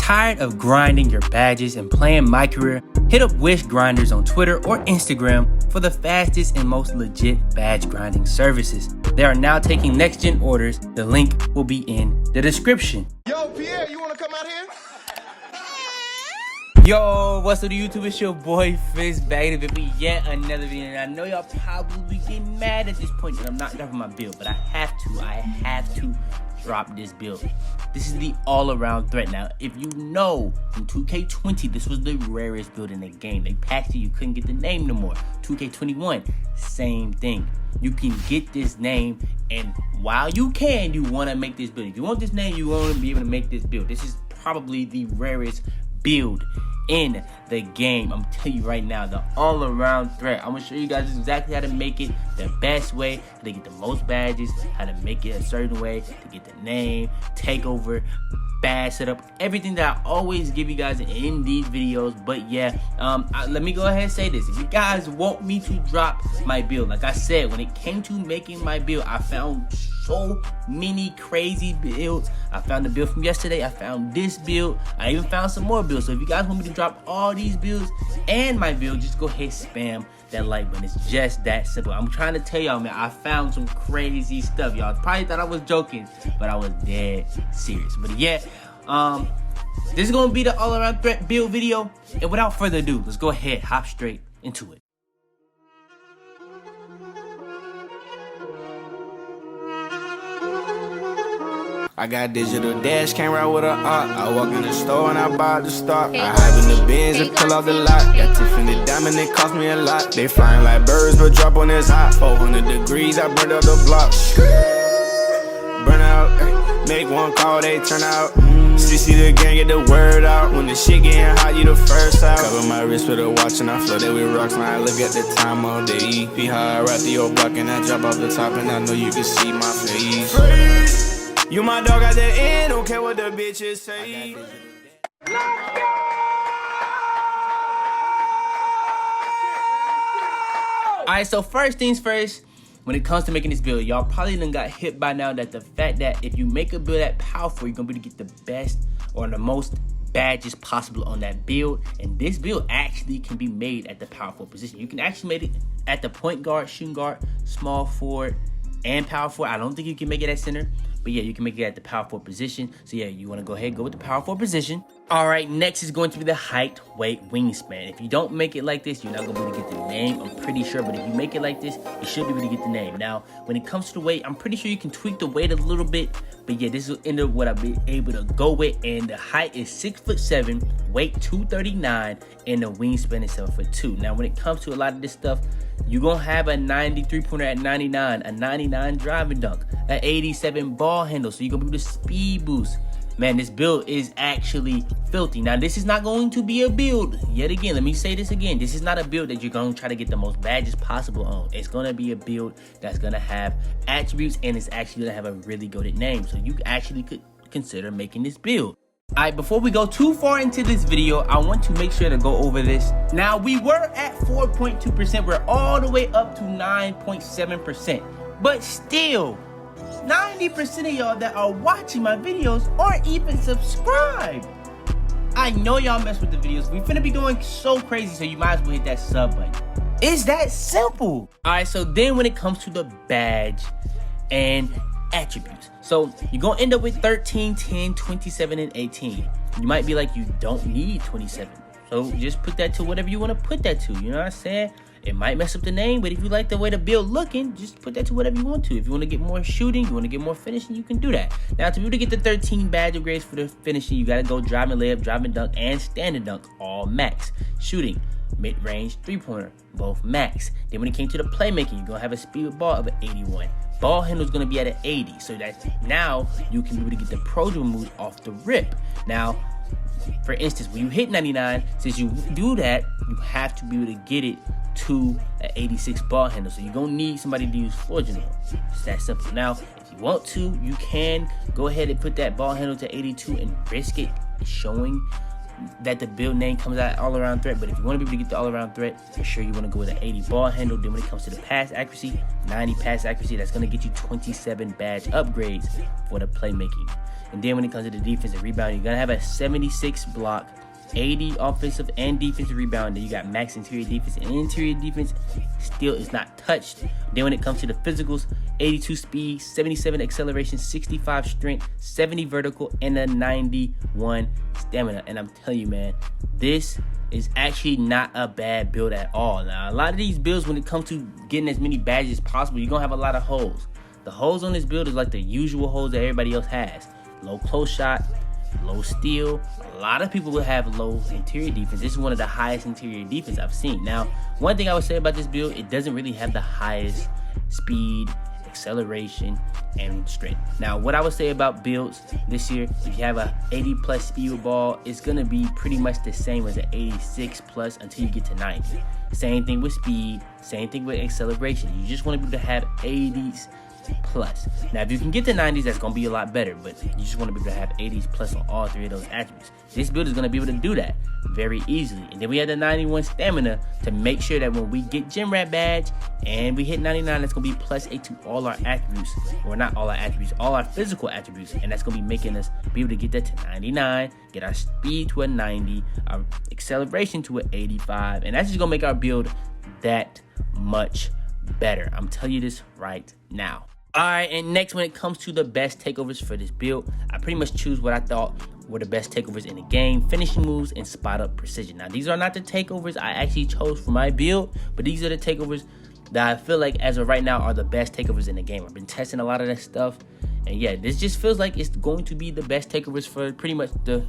Tired of grinding your badges and playing my career? Hit up Wish Grinders on Twitter or Instagram for the fastest and most legit badge grinding services. They are now taking next gen orders. The link will be in the description. Yo, Pierre, you wanna come out here? Yo, what's up YouTube? It's your boy Fizz back with yet another video. And I know y'all probably get mad at this point that I'm not dropping my build, but I have to drop this build. This is the all-around threat. Now, if you know, in 2K20, this was the rarest build in the game. They patched it, you couldn't get the name no more. 2K21, same thing. You can get this name, and while you can, you want to make this build. If you want this name, you want to be able to make this build. This is probably the rarest build in the game. I'm telling you right now, the all-around threat. I'm gonna show you guys exactly how to make it the best way, how to get the most badges, how to make it a certain way to get the name, takeover, badge setup, everything that I always give you guys in these videos. But yeah, let me go ahead and say this. If you guys want me to drop my build, like I said, when it came to making my build, I found so many crazy builds. I found the build from yesterday, I found this build, I even found some more builds. So if you guys want me to drop all these builds and my build, just go ahead, spam that like button. It's just that simple. I'm trying to tell y'all, man, I found some crazy stuff. Y'all probably thought I was joking, but I was dead serious. But yeah, this is gonna be the all-around threat build video, and without further ado, let's go ahead, hop straight into it. I got digital dash, came right with a art. I walk in the store and I buy the stock. I hide in the bins and pull out the lot. Got Tiffany diamond, it cost me a lot. They flying like birds, but drop on this hot. 400 degrees, I burned up the block. Burn out, make one call, they turn out. CC the gang, get the word out. When the shit getting hot, you the first out. Cover my wrist with a watch and I flooded with rocks. Now I look at the time all day. Be high, right through your block and I drop off the top. And I know you can see my face. You my dog at the end, don't care what the bitches say. Alright, so first things first, when it comes to making this build, y'all probably done got hit by now that the fact that if you make a build that powerful, you're gonna be able to get the best or the most badges possible on that build. And this build actually can be made at the powerful position. You can actually make it at the point guard, shooting guard, small forward, and power forward. I don't think you can make it at center, but yeah, you can make it at the power forward position. So yeah, you want to go ahead and go with the power forward position. All right, next is going to be the height, weight, wingspan. If you don't make it like this, you're not going to be able to get the name, I'm pretty sure. But if you make it like this, you should be able to get the name. Now, when it comes to the weight, I'm pretty sure you can tweak the weight a little bit. But yeah, this will end up what I've been able to go with. And the height is 6'7", weight 239, and the wingspan is 7'2". Now, when it comes to a lot of this stuff, you're going to have a 93 pointer at 99, a 99 driving dunk, an 87 ball handle. So you're going to be able to speed boost. Man, this build is actually filthy. Now, this is not going to be a build. Yet again, let me say this again. This is not a build that you're going to try to get the most badges possible on. It's going to be a build that's going to have attributes, and it's actually going to have a really goated name. So you actually could consider making this build. Alright, before we go too far into this video, I want to make sure to go over this. Now, we were at 4.2%. We're all the way up to 9.7%. But still, 90% of y'all that are watching my videos aren't even subscribed. I know y'all mess with the videos. We finna be going so crazy, so you might as well hit that sub button. It's that simple. Alright, so then when it comes to the badge and attributes, so you're gonna end up with 13, 10, 27, and 18. You might be like, you don't need 27. So just put that to whatever you want to put that to. You know what I'm saying? It might mess up the name, but if you like the way the build looking, just put that to whatever you want to. If you want to get more shooting, you want to get more finishing, you can do that. Now, to be able to get the 13 badge upgrades for the finishing, you got to go driving layup, driving dunk, and standing dunk, all max. Shooting, mid-range, three-pointer, both max. Then when it came to the playmaking, you're going to have a speed with ball of an 81. Ball handle is going to be at an 80, so that now you can be able to get the pro dribble moves off the rip. Now, for instance, when you hit 99, since you do that, you have to be able to get it to an 86 ball handle. So you're going to need somebody to use floor general. It's that simple. Now, if you want to, you can go ahead and put that ball handle to 82 and risk it showing that the build name comes out all around threat. But if you want to be able to get the all around threat, for sure you want to go with an 80 ball handle. Then when it comes to the pass accuracy, 90 pass accuracy, that's going to get you 27 badge upgrades for the playmaking. And then when it comes to the defensive rebound, you're gonna have a 76 block, 80 offensive and defensive rebound. Then you got max interior defense, and interior defense still is not touched. Then when it comes to the physicals, 82 speed, 77 acceleration, 65 strength, 70 vertical, and a 91 stamina. And I'm telling you, man, this is actually not a bad build at all. Now, a lot of these builds, when it comes to getting as many badges as possible, you're gonna have a lot of holes. The holes on this build is like the usual holes that everybody else has. Low close shot, low steal. A lot of people will have low interior defense. This is one of the highest interior defense I've seen. Now, one thing I would say about this build, it doesn't really have the highest speed, acceleration, and strength. Now, what I would say about builds this year, if you have a 80 plus speed with ball, it's gonna be pretty much the same as an 86 plus until you get to 90. Same thing with speed, same thing with acceleration. You just want to be able to have 80s plus. Now, if you can get to 90s, that's gonna be a lot better, but you just want to be able to have 80s plus on all three of those attributes. This build is gonna be able to do that very easily. And then we have the 91 stamina to make sure that when we get Gym Rat badge and we hit 99, that's gonna be plus 8 to all our attributes, or not all our attributes, all our physical attributes, and that's gonna be making us be able to get that to 99, get our speed to a 90, our acceleration to an 85, and that's just gonna make our build that much better. I'm telling you this right now. Alright, and next, when it comes to the best takeovers for this build, I pretty much choose what I thought were the best takeovers in the game: finishing moves and spot up precision. Now, these are not the takeovers I actually chose for my build, but these are the takeovers that I feel like as of right now are the best takeovers in the game. I've been testing a lot of that stuff, and yeah, this just feels like it's going to be the best takeovers for pretty much the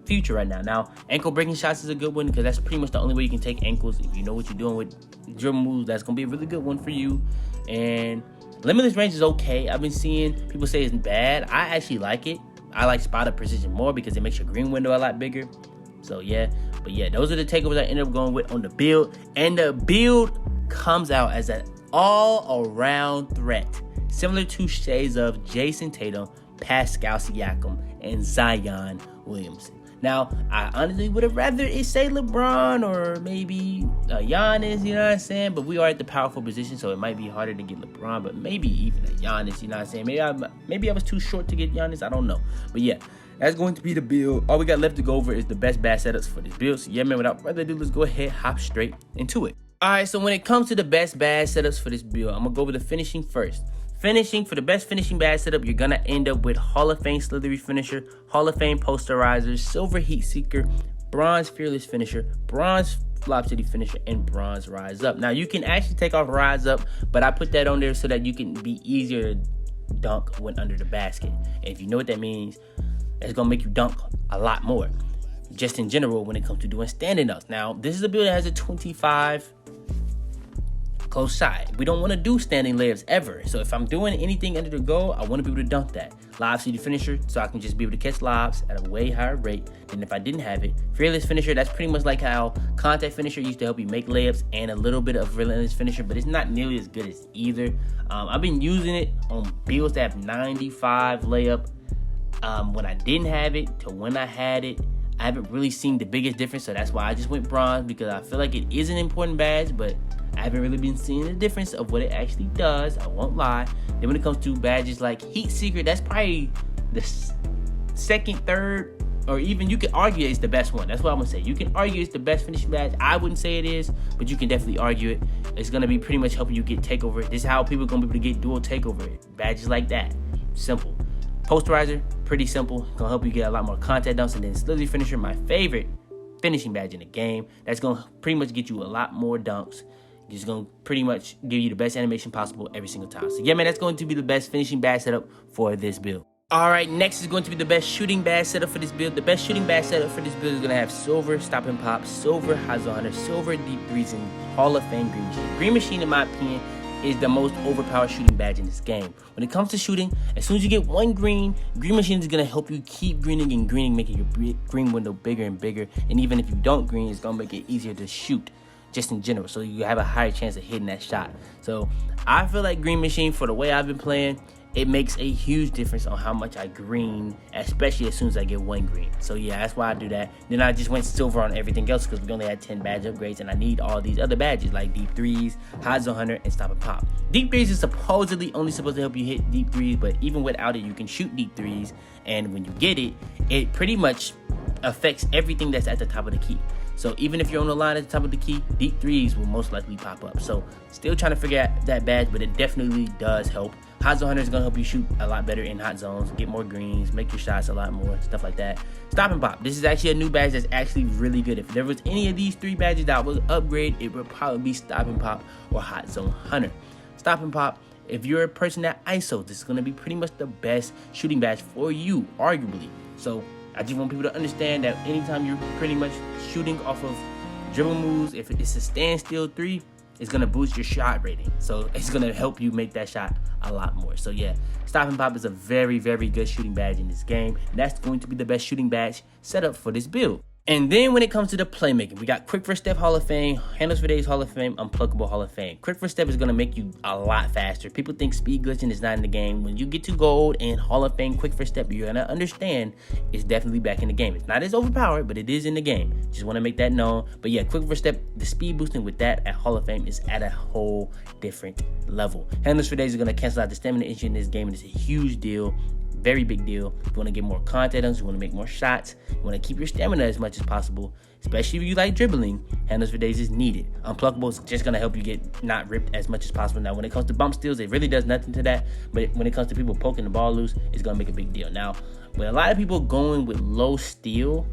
future right now. Now, ankle breaking shots is a good one because that's pretty much the only way you can take ankles. If you know what you're doing with dribble moves, that's going to be a really good one for you. And limitless range is okay. I've been seeing people say it's bad. I actually like it. I like spot up precision more because it makes your green window a lot bigger. So yeah, but yeah, those are the takeovers I ended up going with on the build. And the build comes out as an all-around threat, similar to shades of Jason Tatum, Pascal Siakam, and Zion Williamson. Now, I honestly would have rather it say LeBron or maybe Giannis, you know what I'm saying? But we are at the powerful position, so it might be harder to get LeBron, but maybe even a Giannis, you know what I'm saying? Maybe I was too short to get Giannis, I don't know. But yeah, that's going to be the build. All we got left to go over is the best bad setups for this build. So yeah, man, without further ado, let's go ahead, hop straight into it. All right, so when it comes to the best bad setups for this build, I'm going to go with the finishing first. Finishing, for the best finishing bad setup, you're going to end up with Hall of Fame Slithery Finisher, Hall of Fame Posterizer, Silver Heat Seeker, Bronze Fearless Finisher, Bronze Flop City Finisher, and Bronze Rise Up. Now, you can actually take off Rise Up, but I put that on there so that you can be easier to dunk when under the basket. And if you know what that means, it's going to make you dunk a lot more, just in general when it comes to doing standing ups. Now, this is a build that has a 25 close shot. We don't want to do standing layups ever. So if I'm doing anything under the goal, I want to be able to dunk that. Lob City Finisher, so I can just be able to catch lobs at a way higher rate than if I didn't have it. Fearless Finisher, that's pretty much like how Contact Finisher used to help you make layups, and a little bit of Relentless Finisher, but it's not nearly as good as either. I've been using it on builds that have 95 layup when I didn't have it to when I had it. I haven't really seen the biggest difference, so that's why I just went bronze, because I feel like it is an important badge, but I haven't really been seeing the difference of what it actually does. I won't lie. Then when it comes to badges like Heat Seeker, that's probably the second, third, or even you can argue it's the best one. That's what I'm gonna say. You can argue it's the best finishing badge. I wouldn't say it is, but you can definitely argue it. It's gonna be pretty much helping you get takeover. This is how people are gonna be able to get dual takeover badges like that. Simple. Posterizer, pretty simple. Gonna help you get a lot more contact dunks. And then Slithery Finisher, my favorite finishing badge in the game. That's gonna pretty much get you a lot more dunks. It's going to pretty much give you the best animation possible every single time. So yeah, man, that's going to be the best finishing badge setup for this build. All right, next is going to be the best shooting badge setup for this build. The best shooting badge setup for this build is going to have Silver Stop and Pop, Silver Hazard, Silver Deep Threes, and Hall of Fame Green Machine. Green Machine, in my opinion, is the most overpowered shooting badge in this game. When it comes to shooting, as soon as you get one green, Green Machine is going to help you keep greening and greening, making your green window bigger and bigger. And even if you don't green, it's going to make it easier to shoot, just in general, so you have a higher chance of hitting that shot. So I feel like Green Machine, for the way I've been playing, it makes a huge difference on how much I green, especially as soon as I get 1 green. So yeah, that's why I do that. Then I just went silver on everything else because we only had 10 badge upgrades, and I need all these other badges like deep 3s, hot zone hunter, and stop and pop. Deep 3s is supposedly only supposed to help you hit deep 3s, but even without it, you can shoot deep 3s, and when you get it, it pretty much affects everything that's at the top of the key. So even if you're on the line at the top of the key, deep 3s will most likely pop up. So still trying to figure out that badge, but it definitely does help. Hot zone hunter is gonna help you shoot a lot better in hot zones, get more greens, make your shots a lot more, stuff like that. Stop and pop. This is actually a new badge that's actually really good. If there was any of these 3 badges that was upgrade, it would probably be stop and pop or hot zone hunter. Stop and pop. If you're a person that ISO, this is gonna be pretty much the best shooting badge for you, arguably. So I just want people to understand that anytime you're pretty much shooting off of dribble moves, if it's a standstill 3, it's gonna boost your shot rating. So it's gonna help you make that shot a lot more. So yeah, stop and pop is a very, very good shooting badge in this game. And that's going to be the best shooting badge set up for this build. And then when it comes to the playmaking, we got Quick First Step Hall of Fame, Handles for Days Hall of Fame, Unpluckable Hall of Fame. Quick First Step is going to make you a lot faster. People think speed glitching is not in the game. When you get to gold and Hall of Fame Quick First Step, you're going to understand it's definitely back in the game. It's not as overpowered, but it is in the game. Just want to make that known. But yeah, Quick First Step, the speed boosting with that at Hall of Fame is at a whole different level. Handles for Days are going to cancel out the stamina issue in this game, and it's a huge deal. Very big deal. You want to get more content on, you want to make more shots, you want to keep your stamina as much as possible, especially if you like dribbling. Handles for Days is needed. Unpluckable is just going to help you get not ripped as much as possible. Now, when it comes to bump steals, it really does nothing to that, but when it comes to people poking the ball loose, it's going to make a big deal. Now, with a lot of people going with low steal,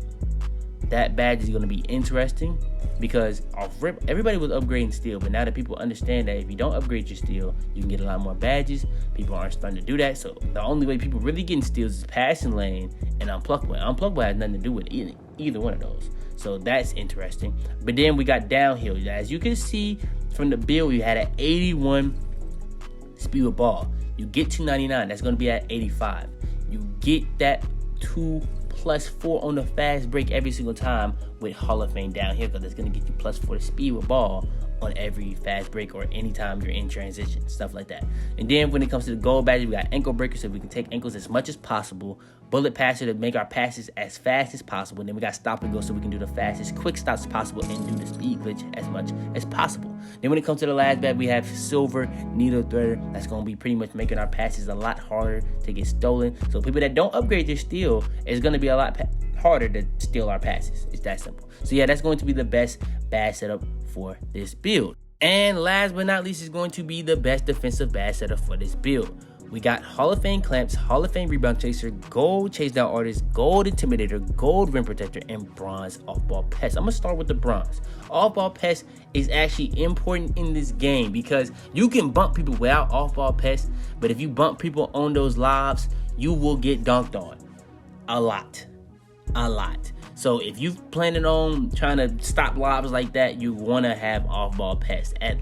that badge is going to be interesting because off rip, everybody was upgrading steal, but now that people understand that if you don't upgrade your steal, you can get a lot more badges. People aren't starting to do that, so the only way people really getting steals is passing lane and unpluckable. Unpluckable has nothing to do with either one of those, so that's interesting. But then we got downhill. As you can see from the build, you had an 81 speed with ball. You get 299, that's going to be at 85. You get that 2+4 on the fast break every single time with Hall of Fame down here, because it's going to get you +4 to speed with ball on every fast break or anytime you're in transition, stuff like that. And then when it comes to the gold badges, we got ankle breakers, so we can take ankles as much as possible. Bullet passer to make our passes as fast as possible. And then we got stop and go, so we can do the fastest quick stops possible and do the speed glitch as much as possible. Then when it comes to the last badge, we have silver needle threader. That's going to be pretty much making our passes a lot harder to get stolen. So people that don't upgrade their steal, it's going to be a lot harder to steal our passes. It's that simple. So yeah, that's going to be the best badge setup for this build. And last but not least is going to be the best defensive badge setup for this build. We got Hall of Fame Clamps, Hall of Fame Rebound Chaser, Gold Chase Down Artist, Gold Intimidator, Gold Rim Protector, and Bronze Off-Ball Pest. I'm going to start with the Bronze. Off-Ball Pest is actually important in this game because you can bump people without Off-Ball Pest, but if you bump people on those lobs, you will get dunked on. A lot. So if you planning on trying to stop lobs like that, you want to have Off-Ball Pest at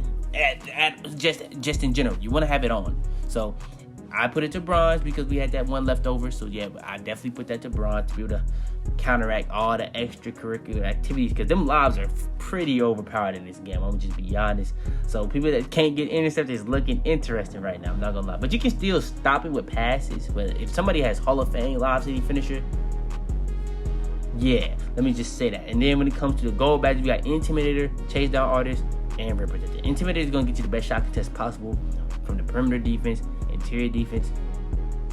just in general. You want to have it on. So I put it to bronze because we had that one left over. So yeah, but I definitely put that to bronze to be able to counteract all the extracurricular activities, because them lobs are pretty overpowered in this game. I'm gonna just be honest. So people that can't get intercepted is looking interesting right now, I'm not gonna lie. But you can still stop it with passes. But if somebody has Hall of Fame Lob City finisher, yeah, let me just say that. And then when it comes to the gold badges, we got Intimidator, Chase Down Artist, and Rim Protector. Intimidator is gonna get you the best shot contest possible from the perimeter defense, interior defense.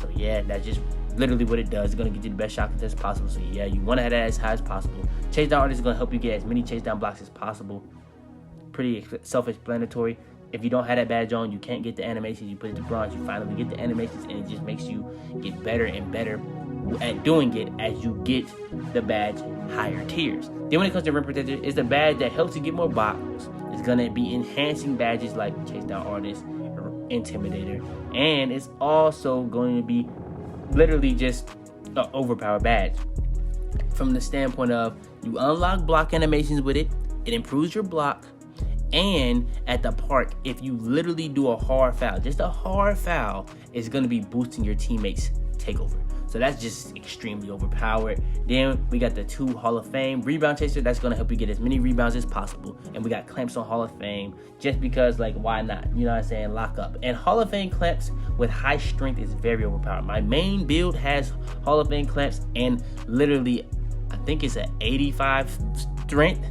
So yeah, that's just literally what it does. It's going to get you the best shot contest possible. So yeah, you want to have that as high as possible. Chase Down Artist is going to help you get as many chase down blocks as possible. Pretty self-explanatory. If you don't have that badge on, you can't get the animations. You put it to bronze, you finally get the animations, and it just makes you get better and better at doing it as you get the badge higher tiers. Then when it comes to Rim Protector, it's the badge that helps you get more blocks. It's going to be enhancing badges like Chase Down Artist, Intimidator, and it's also going to be literally just an overpowered badge from the standpoint of you unlock block animations with it. It improves your block, and at the park, if you literally do a hard foul, just a hard foul, is going to be boosting your teammates' takeover. So that's just extremely overpowered. Then we got the 2 Hall of Fame rebound chaser. That's gonna help you get as many rebounds as possible. And we got clamps on Hall of Fame just because, like, why not? You know what I'm saying? Lock up. And Hall of Fame clamps with high strength is very overpowered. My main build has Hall of Fame clamps and literally, I think it's an 85 strength.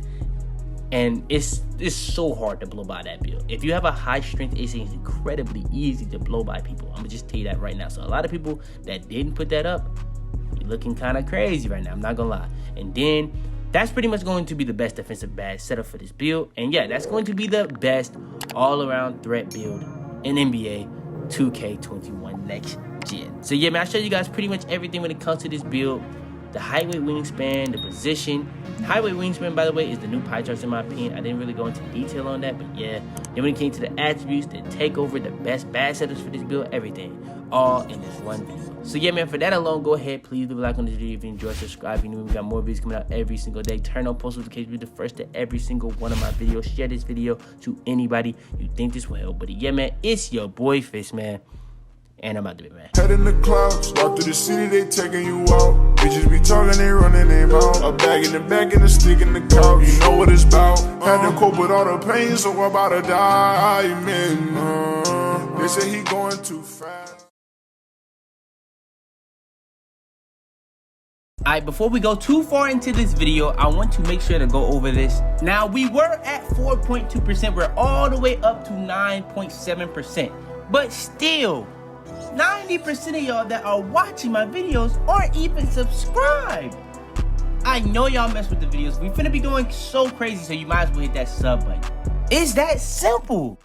And it's so hard to blow by that build. If you have a high strength AC, it's incredibly easy to blow by people. I'm gonna just tell you that right now. So a lot of people that didn't put that up, you're looking kind of crazy right now. I'm not gonna lie. And then that's pretty much going to be the best defensive badge setup for this build. And yeah, that's going to be the best all-around threat build in NBA 2K21 next gen. So yeah, man, I showed you guys pretty much everything when it comes to this build. The height, weight, wingspan, the position. Height, weight, wingspan, by the way, is the new pie charts in my opinion. I didn't really go into detail on that, but yeah. Then when it came to the attributes, the takeover, the best badge setups for this build, everything, all in this one video. So yeah, man, for that alone, go ahead, please leave a like on this video if you enjoyed, subscribe if you know we got more videos coming out every single day. Turn on post notifications to be the first to every single one of my videos. Share this video to anybody you think this will help. But yeah, man, it's your boy Fitz, man. And I'm out the bit, man. Head in the clouds, walk through the city, they taking you out. Bitches be talking, they running their mouth. A bag in the back and a stick in the couch. You know what it's about. Had to cope with all the pain, so I'm about to die, man. They say he going too fast. Alright, before we go too far into this video, I want to make sure to go over this. Now, we were at 4.2%. We're all the way up to 9.7%. But still, 90% of y'all that are watching my videos aren't even subscribed. I know y'all mess with the videos. We finna be going so crazy, so you might as well hit that sub button. It's that simple.